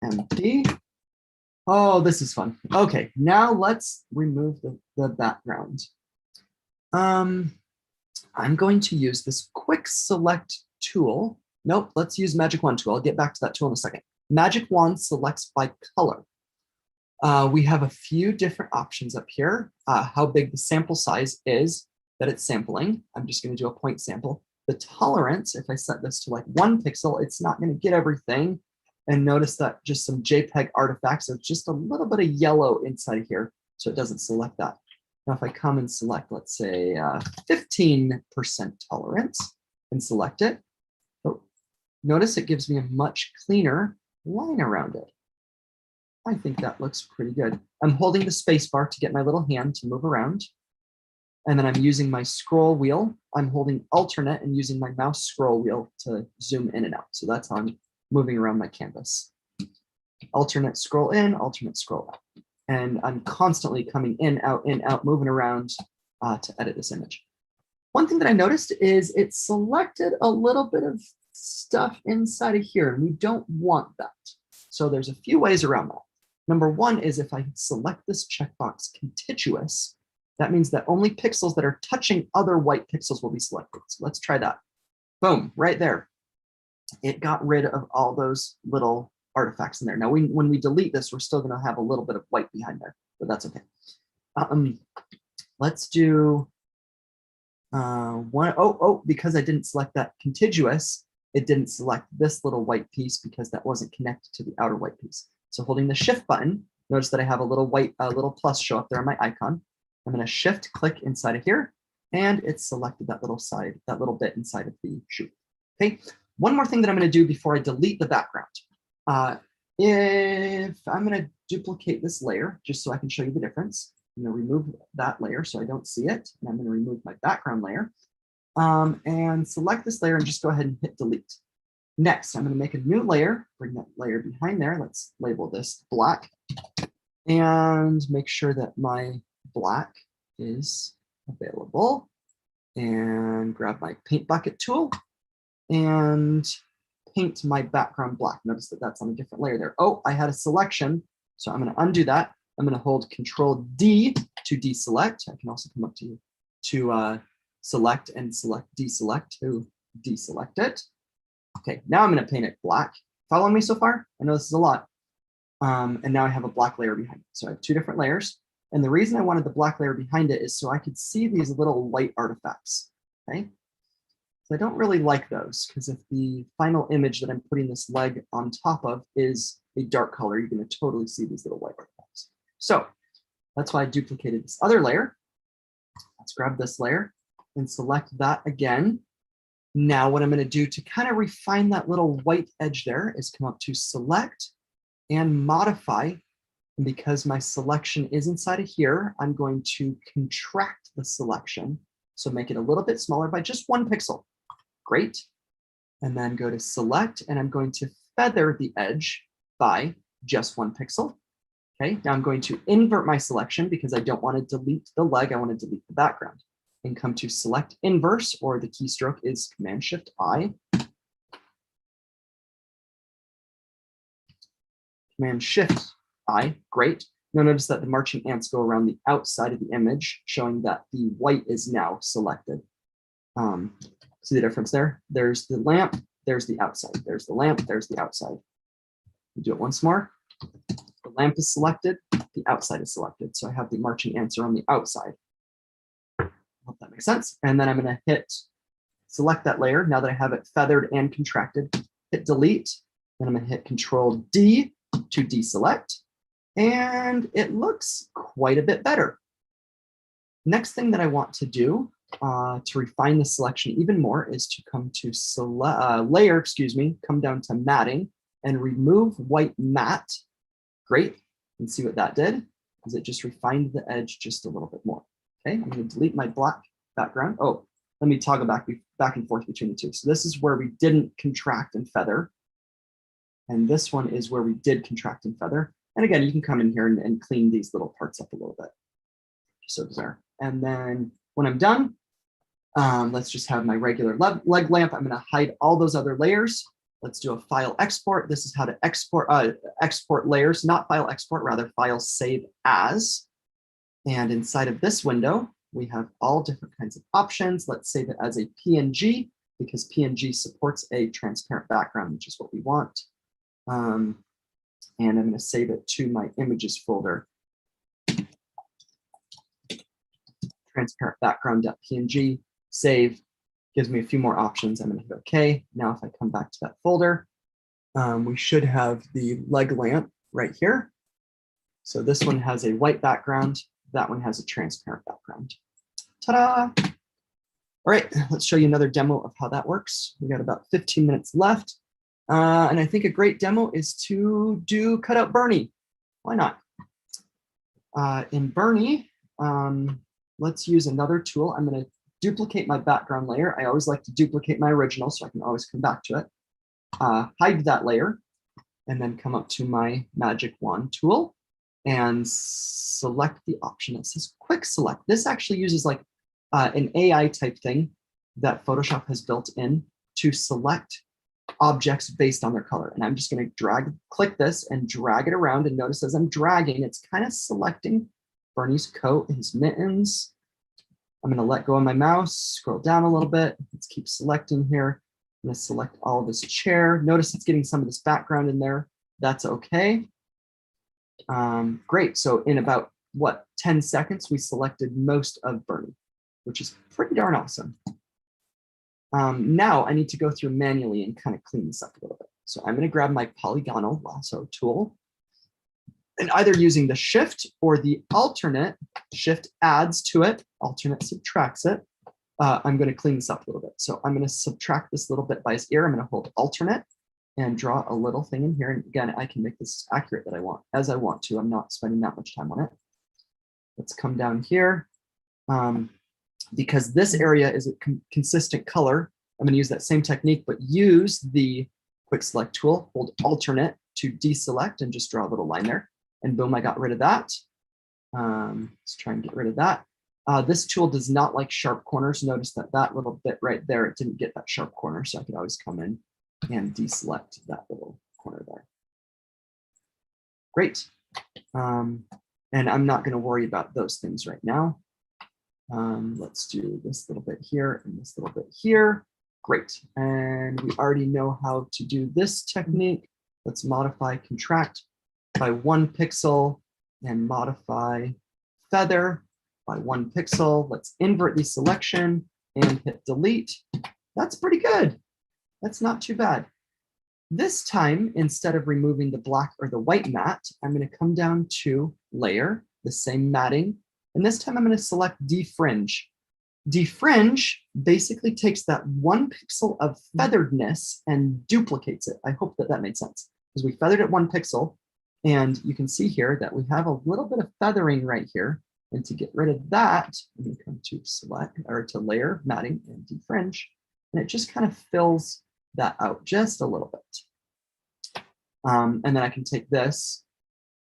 Empty. Oh, this is fun. Okay, now let's remove the background. I'm going to use this quick select tool. Nope, let's use Magic Wand tool. I'll get back to that tool in a second. Magic Wand selects by color. We have a few different options up here. How big the sample size is that it's sampling. I'm just going to do a point sample. The tolerance, if I set this to like 1 pixel, it's not going to get everything. And notice that just some JPEG artifacts, there's just a little bit of yellow inside here, so it doesn't select that. Now, if I come and select, let's say 15% tolerance and select it, oh, notice it gives me a much cleaner line around it. I think that looks pretty good. I'm holding the space bar to get my little hand to move around. And then I'm using my scroll wheel. I'm holding alternate and using my mouse scroll wheel to zoom in and out. So that's how I'm moving around my canvas. Alternate scroll in, alternate scroll out. And I'm constantly coming in, out, moving around to edit this image. One thing that I noticed is it selected a little bit of stuff inside of here, and we don't want that. So there's a few ways around that. Number one is if I select this checkbox contiguous, that means that only pixels that are touching other white pixels will be selected. So let's try that. Boom, right there. It got rid of all those little artifacts in there. Now, when we delete this, we're still going to have a little bit of white behind there, but that's okay. Let's do because I didn't select that contiguous, it didn't select this little white piece because that wasn't connected to the outer white piece. So holding the shift button, notice that I have a little white, little plus show up there on my icon. I'm going to shift click inside of here, and it's selected that little side, that little bit inside of the shoe. Okay. One more thing that I'm going to do before I delete the background. If I'm going to duplicate this layer just so I can show you the difference, I'm going to remove that layer so I don't see it. And I'm going to remove my background layer and select this layer and just go ahead and hit delete. Next, I'm going to make a new layer, bring that layer behind there. Let's label this black and make sure that my black is available, and grab my paint bucket tool and paint my background black. Notice that that's on a different layer there. Oh, I had a selection. So I'm going to undo that. I'm going to hold Control D to deselect. I can also come up to select and select deselect to deselect it. Okay, now I'm going to paint it black. Following me so far? I know this is a lot. And now I have a black layer behind it. So I have two different layers. And the reason I wanted the black layer behind it is so I could see these little light artifacts. Okay. So I don't really like those because if the final image that I'm putting this leg on top of is a dark color, you're going to totally see these little white artifacts. So that's why I duplicated this other layer. Let's grab this layer and select that again. Now what I'm going to do to kind of refine that little white edge there is come up to select and modify. And because my selection is inside of here, I'm going to contract the selection. So make it a little bit smaller by just 1 pixel. Great. And then go to select, and I'm going to feather the edge by just 1 pixel. Okay, now I'm going to invert my selection because I don't want to delete the leg, I want to delete the background. And come to select inverse, or the keystroke is Command-Shift-I. Command-Shift-I, great. Now notice that the marching ants go around the outside of the image, showing that the white is now selected. See the difference there? There's the lamp, there's the outside. There's the lamp, there's the outside. We'll do it once more. The lamp is selected, the outside is selected. So I have the marching ants are on the outside. Hope that makes sense. And then I'm going to hit select that layer. Now that I have it feathered and contracted, hit delete. Then I'm going to hit Control D to deselect. And it looks quite a bit better. Next thing that I want to do to refine the selection even more is to come to layer, come down to matting and remove white matte. Great. And see what that did, because it just refined the edge just a little bit more. Okay, I'm going to delete my black background. Oh, let me toggle back and forth between the two. So this is where we didn't contract and feather. And this one is where we did contract and feather. And again, you can come in here and clean these little parts up a little bit. Just so there. And then when I'm done, let's just have my regular leg lamp. I'm going to hide all those other layers. Let's do a file export. This is how to export layers, not file export, rather file save as. And inside of this window, we have all different kinds of options. Let's save it as a PNG because PNG supports a transparent background, which is what we want. And I'm going to save it to my images folder. Transparent background.png, save, gives me a few more options. I'm going to hit OK. Now, if I come back to that folder, we should have the leg lamp right here. So this one has a white background. That one has a transparent background. Ta-da! All right, let's show you another demo of how that works. We got about 15 minutes left. And I think a great demo is to do cutout Bernie. Why not? In Bernie, let's use another tool. I'm going to duplicate my background layer. I always like to duplicate my original so I can always come back to it. Hide that layer, and then come up to my magic wand tool and select the option that says quick select. This actually uses like an AI type thing that Photoshop has built in to select objects based on their color. And I'm just going to click this and drag it around. And notice as I'm dragging, it's kind of selecting Bernie's coat, his mittens. I'm going to let go of my mouse, scroll down a little bit. Let's keep selecting here. I'm going to select all of this chair. Notice it's getting some of this background in there. That's okay. Great. So in about, 10 seconds, we selected most of Bernie, which is pretty darn awesome. Now I need to go through manually and kind of clean this up a little bit. So I'm going to grab my polygonal lasso tool. And either using the shift or the alternate, shift adds to it, alternate subtracts it. I'm going to clean this up a little bit. So I'm going to subtract this little bit by his ear. I'm going to hold alternate and draw a little thing in here. And again, I can make this as accurate as I want to. I'm not spending that much time on it. Let's come down here. Because this area is a consistent color, I'm going to use that same technique, but use the quick select tool, hold alternate to deselect and just draw a little line there. And boom, I got rid of that. Let's try and get rid of that. This tool does not like sharp corners. Notice that little bit right there, it didn't get that sharp corner, so I could always come in and deselect that little corner there. Great. And I'm not going to worry about those things right now. Let's do this little bit here and this little bit here. Great. And we already know how to do this technique. Let's modify contract by 1 pixel and modify feather by 1 pixel. Let's invert the selection and hit delete. That's pretty good. That's not too bad. This time, instead of removing the black or the white matte, I'm going to come down to layer, the same matting, and this time I'm going to select defringe. Defringe basically takes that 1 pixel of featheredness and duplicates it. I hope that that made sense, because we feathered it 1 pixel, and you can see here that we have a little bit of feathering right here. And to get rid of that, I'm going to come to select or to layer, matting, and defringe, and it just kind of fills that out just a little bit. And then I can take this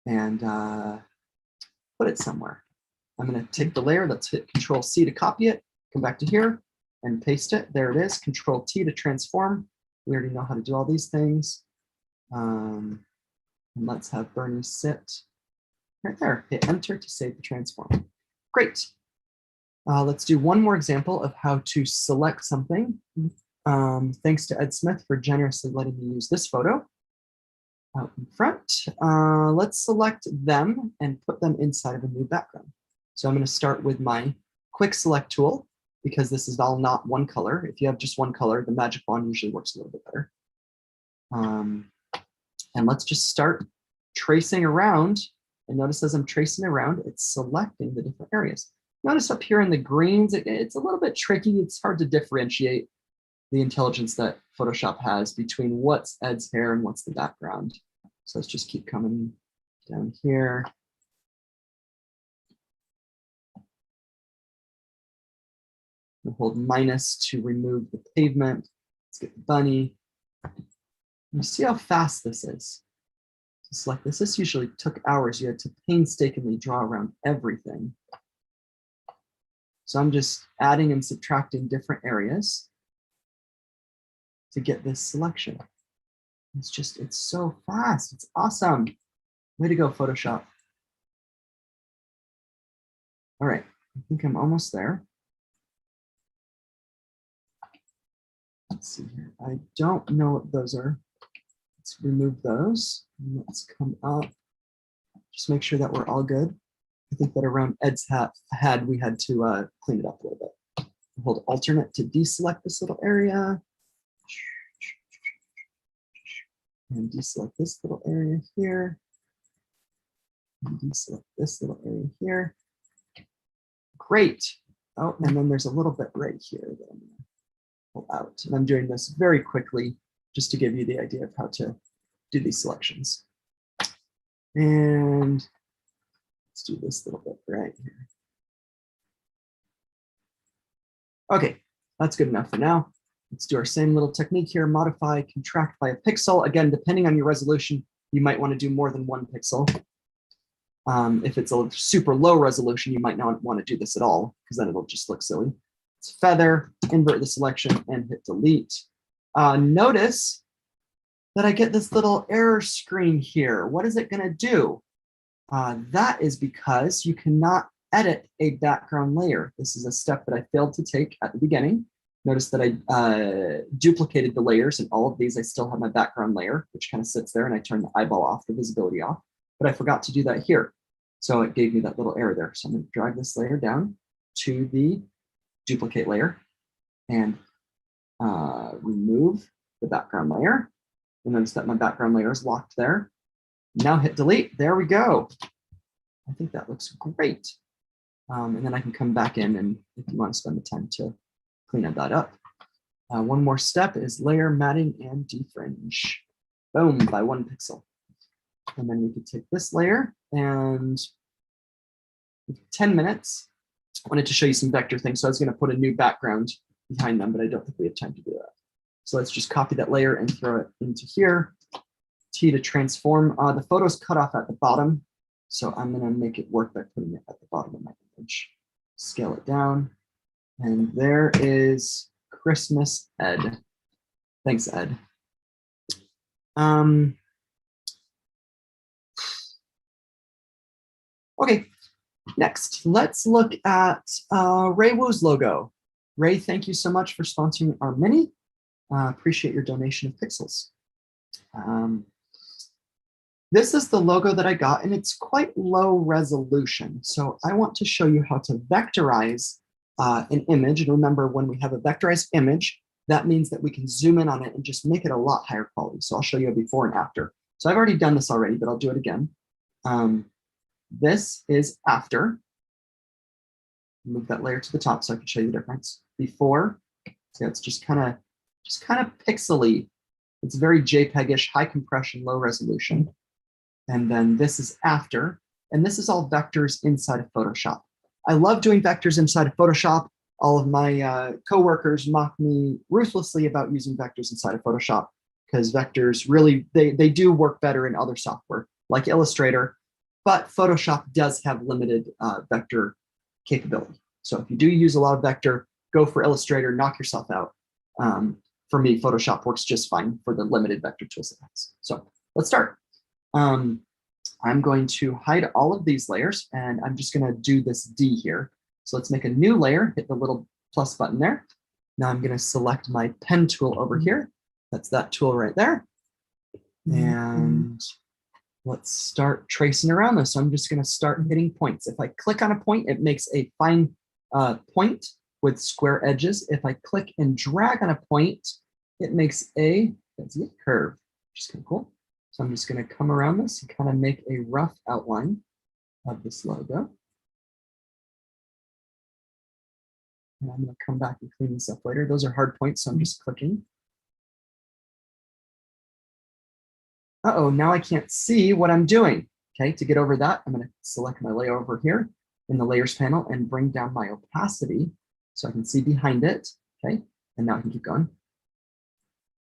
and put it somewhere. I'm going to take the layer. Let's hit Control C to copy it. Come back to here and paste it. There it is. Control T to transform. We already know how to do all these things. And let's have Bernie sit right there. Hit Enter to save the transform. Great. Let's do one more example of how to select something. Thanks to Ed Smith for generously letting me use this photo out in front. Let's select them and put them inside of a new background. So I'm going to start with my quick select tool, because this is all not one color. If you have just one color, the magic wand usually works a little bit better. And let's just start tracing around. And notice as I'm tracing around, it's selecting the different areas. Notice up here in the greens, it's a little bit tricky. It's hard to differentiate the intelligence that Photoshop has between what's Ed's hair and what's the background. So let's just keep coming down here. We'll hold minus to remove the pavement. Let's get the bunny. You see how fast this is. To select this, this usually took hours. You had to painstakingly draw around everything. So I'm just adding and subtracting different areas to get this selection. It's so fast. It's awesome. Way to go, Photoshop. All right, I think I'm almost there. Let's see here. I don't know what those are. Let's remove those. Let's come up. Just make sure that we're all good. I think that around Ed's head, we had to clean it up a little bit. Hold alternate to deselect this little area. And deselect this little area here. And deselect this little area here. Great. Oh, and then there's a little bit right here that I'm going to pull out. And I'm doing this very quickly just to give you the idea of how to do these selections. And let's do this little bit right here. Okay, that's good enough for now. Let's do our same little technique here, modify, contract by a pixel. Again, depending on your resolution, you might want to do more than 1 pixel. If it's a super low resolution, you might not want to do this at all, because then it'll just look silly. It's feather, invert the selection, and hit delete. Notice that I get this little error screen here. What is it going to do? That is because you cannot edit a background layer. This is a step that I failed to take at the beginning. Notice that I duplicated the layers, and all of these I still have my background layer, which kind of sits there, and I turn the eyeball off, the visibility off. But I forgot to do that here. So it gave me that little error there. So I'm going to drag this layer down to the duplicate layer and remove the background layer. And notice that my background layer is locked there. Now hit delete. There we go. I think that looks great. And then I can come back in, and if you want to spend the time to clean that up. One more step is layer, matting, and defringe. Boom, by 1 pixel. And then we could take this layer and 10 minutes. I wanted to show you some vector things. So I was going to put a new background behind them, but I don't think we have time to do that. So let's just copy that layer and throw it into here. T to transform. The photo's cut off at the bottom. So I'm going to make it work by putting it at the bottom of my image. Scale it down. And there is Christmas Ed. Thanks, Ed. Okay, next, let's look at Ray Wu's logo. Ray, thank you so much for sponsoring our mini. Appreciate your donation of pixels. This is the logo that I got, and it's quite low resolution. So I want to show you how to vectorize an image. And remember, when we have a vectorized image, that means that we can zoom in on it and just make it a lot higher quality. So I'll show you a before and after. So I've already done this already, but I'll do it again. This is after. Move that layer to the top so I can show you the difference. Before, so it's just kind of pixely. It's very JPEG-ish, high compression, low resolution. And then this is after, and this is all vectors inside of Photoshop. I love doing vectors inside of Photoshop. All of my coworkers mock me ruthlessly about using vectors inside of Photoshop because vectors really, they do work better in other software like Illustrator, but Photoshop does have limited vector capability. So if you do use a lot of vector, go for Illustrator, knock yourself out. For me, Photoshop works just fine for the limited vector tools it has. So let's start. I'm going to hide all of these layers, and I'm just going to do this D here. So let's make a new layer, hit the little plus button there. Now I'm going to select my pen tool over here. That's that tool right there. And let's start tracing around this. So I'm just going to start hitting points. If I click on a point, it makes a fine point with square edges. If I click and drag on a point, it makes a curve, which is kind of cool. So I'm just going to come around this and kind of make a rough outline of this logo. And I'm going to come back and clean this up later. Those are hard points, so I'm just clicking. Uh-oh, now I can't see what I'm doing. Okay, to get over that, I'm going to select my layer over here in the layers panel and bring down my opacity so I can see behind it. Okay, and now I can keep going.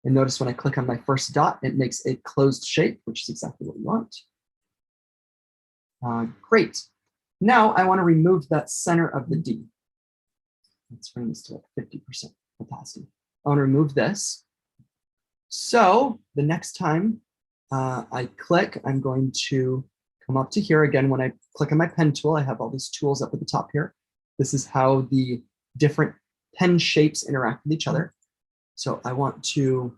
And notice when I click on my first dot, it makes a closed shape, which is exactly what we want. Great. Now I want to remove that center of the D. Let's bring this to like 50% opacity. I want to remove this. So the next time I click, I'm going to come up to here. Again, when I click on my pen tool, I have all these tools up at the top here. This is how the different pen shapes interact with each other. So I want to,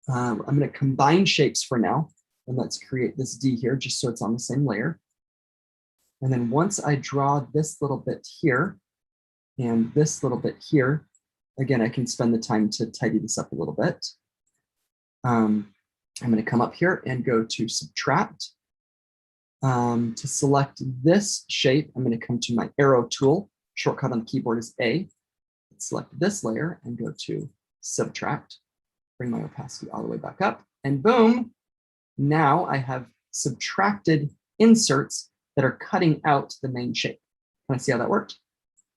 I'm going to combine shapes for now. And let's create this D here just so it's on the same layer. And then once I draw this little bit here and this little bit here, again, I can spend the time to tidy this up a little bit. I'm going to come up here and go to subtract. To select this shape, I'm going to come to my arrow tool. Shortcut on the keyboard is A. Select this layer and go to subtract. Bring my opacity all the way back up. And boom, now I have subtracted inserts that are cutting out the main shape. Can I see how that worked?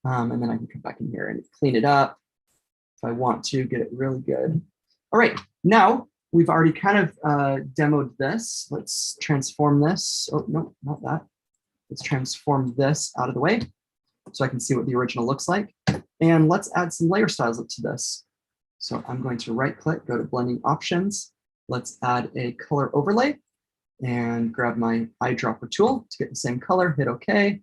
And then I can come back in here and clean it up if I want to get it really good. All right, now we've already kind of demoed this. Let's transform this. Oh, no, not that. Let's transform this out of the way so I can see what the original looks like. And let's add some layer styles to this. So I'm going to right click, go to blending options. Let's add a color overlay and grab my eyedropper tool to get the same color, hit OK.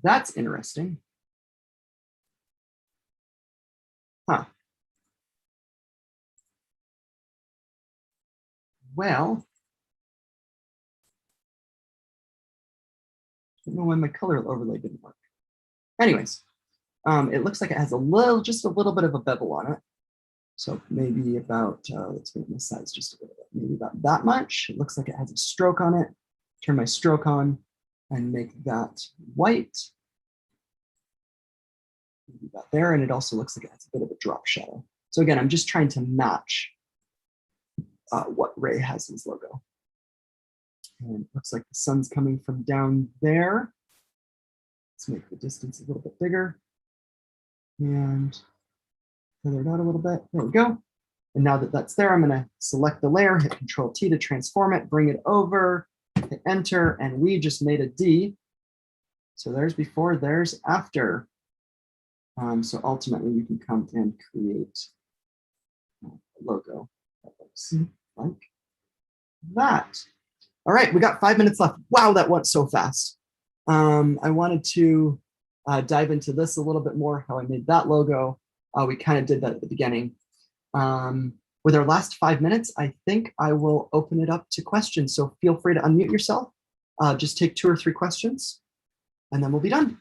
That's interesting. Huh. Well, I don't know why my color overlay didn't work. Anyways, it looks like it has just a little bit of a bevel on it. So maybe about, let's make my size just a little bit, maybe about that much. It looks like it has a stroke on it. Turn my stroke on and make that white. Maybe about there, and it also looks like it has a bit of a drop shadow. So again, I'm just trying to match what Ray has in his logo. And it looks like the sun's coming from down there. Let's make the distance a little bit bigger. And feather it out a little bit. There we go. And now that that's there, I'm going to select the layer, hit Control T to transform it, bring it over, hit Enter, and we just made a D. So there's before, there's after. So ultimately, you can come and create a logo that looks like that. All right, we got 5 minutes left. Wow, that went so fast. I wanted to dive into this a little bit more, how I made that logo. We kind of did that at the beginning. With our last 5 minutes, I think I will open it up to questions. So feel free to unmute yourself. Just take 2 or 3 questions, and then we'll be done.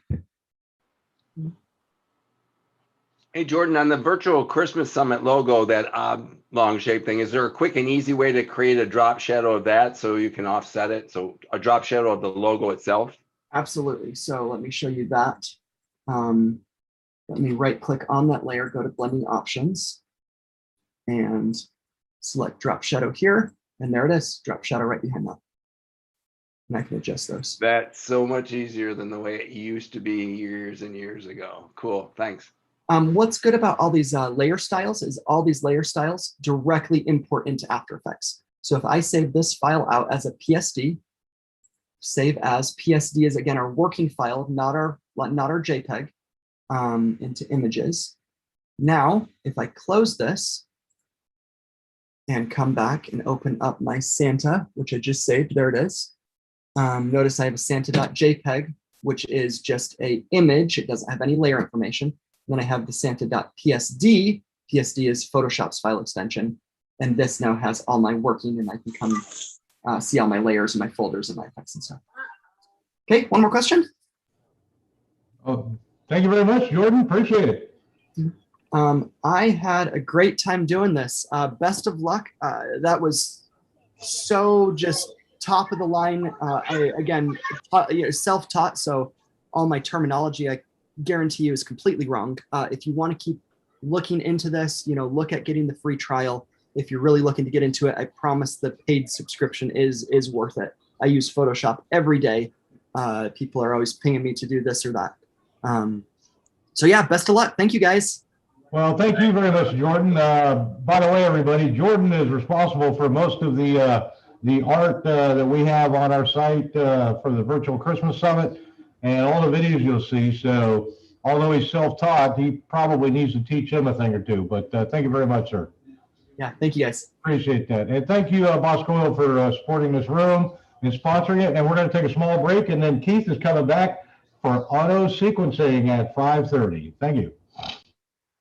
Hey, Jordan, on the virtual Christmas Summit logo, that oblong shape thing, is there a quick and easy way to create a drop shadow of that so you can offset it? So a drop shadow of the logo itself? Absolutely. So let me show you that. Let me right click on that layer, go to blending options, and select drop shadow here. And there it is, drop shadow right behind that. And I can adjust those. That's so much easier than the way it used to be years and years ago. Cool, thanks. What's good about all these layer styles is all these layer styles directly import into After Effects. So if I save this file out as a PSD, save as PSD is again our working file, not our JPEG, into images. Now, if I close this and come back and open up my Santa, which I just saved, there it is. Notice I have a Santa.jpg, which is just an image. It doesn't have any layer information. Then I have the Santa.psd. PSD is Photoshop's file extension. And this now has all my working, and I can come see all my layers and my folders and my effects and stuff. Okay, one more question. Oh, thank you very much, Jordan. Appreciate it. I had a great time doing this. Best of luck. That was so just top of the line. Again, self-taught, so all my terminology, I guarantee you, is completely wrong. If you want to keep looking into this, look at getting the free trial. If you're really looking to get into it, I promise the paid subscription is worth it. I use Photoshop every day. People are always pinging me to do this or that. So yeah, best of luck. Thank you, guys. Well, thank you very much, Jordan. By the way, everybody, Jordan is responsible for most of the art that we have on our site for the virtual Christmas Summit and all the videos you'll see. So although he's self-taught, he probably needs to teach him a thing or two. But thank you very much, sir. Yeah, thank you, guys. Appreciate that. And thank you, Boss Coyle, for supporting this room and sponsoring it. And we're going to take a small break, and then Keith is coming back for auto sequencing at 5:30. Thank you.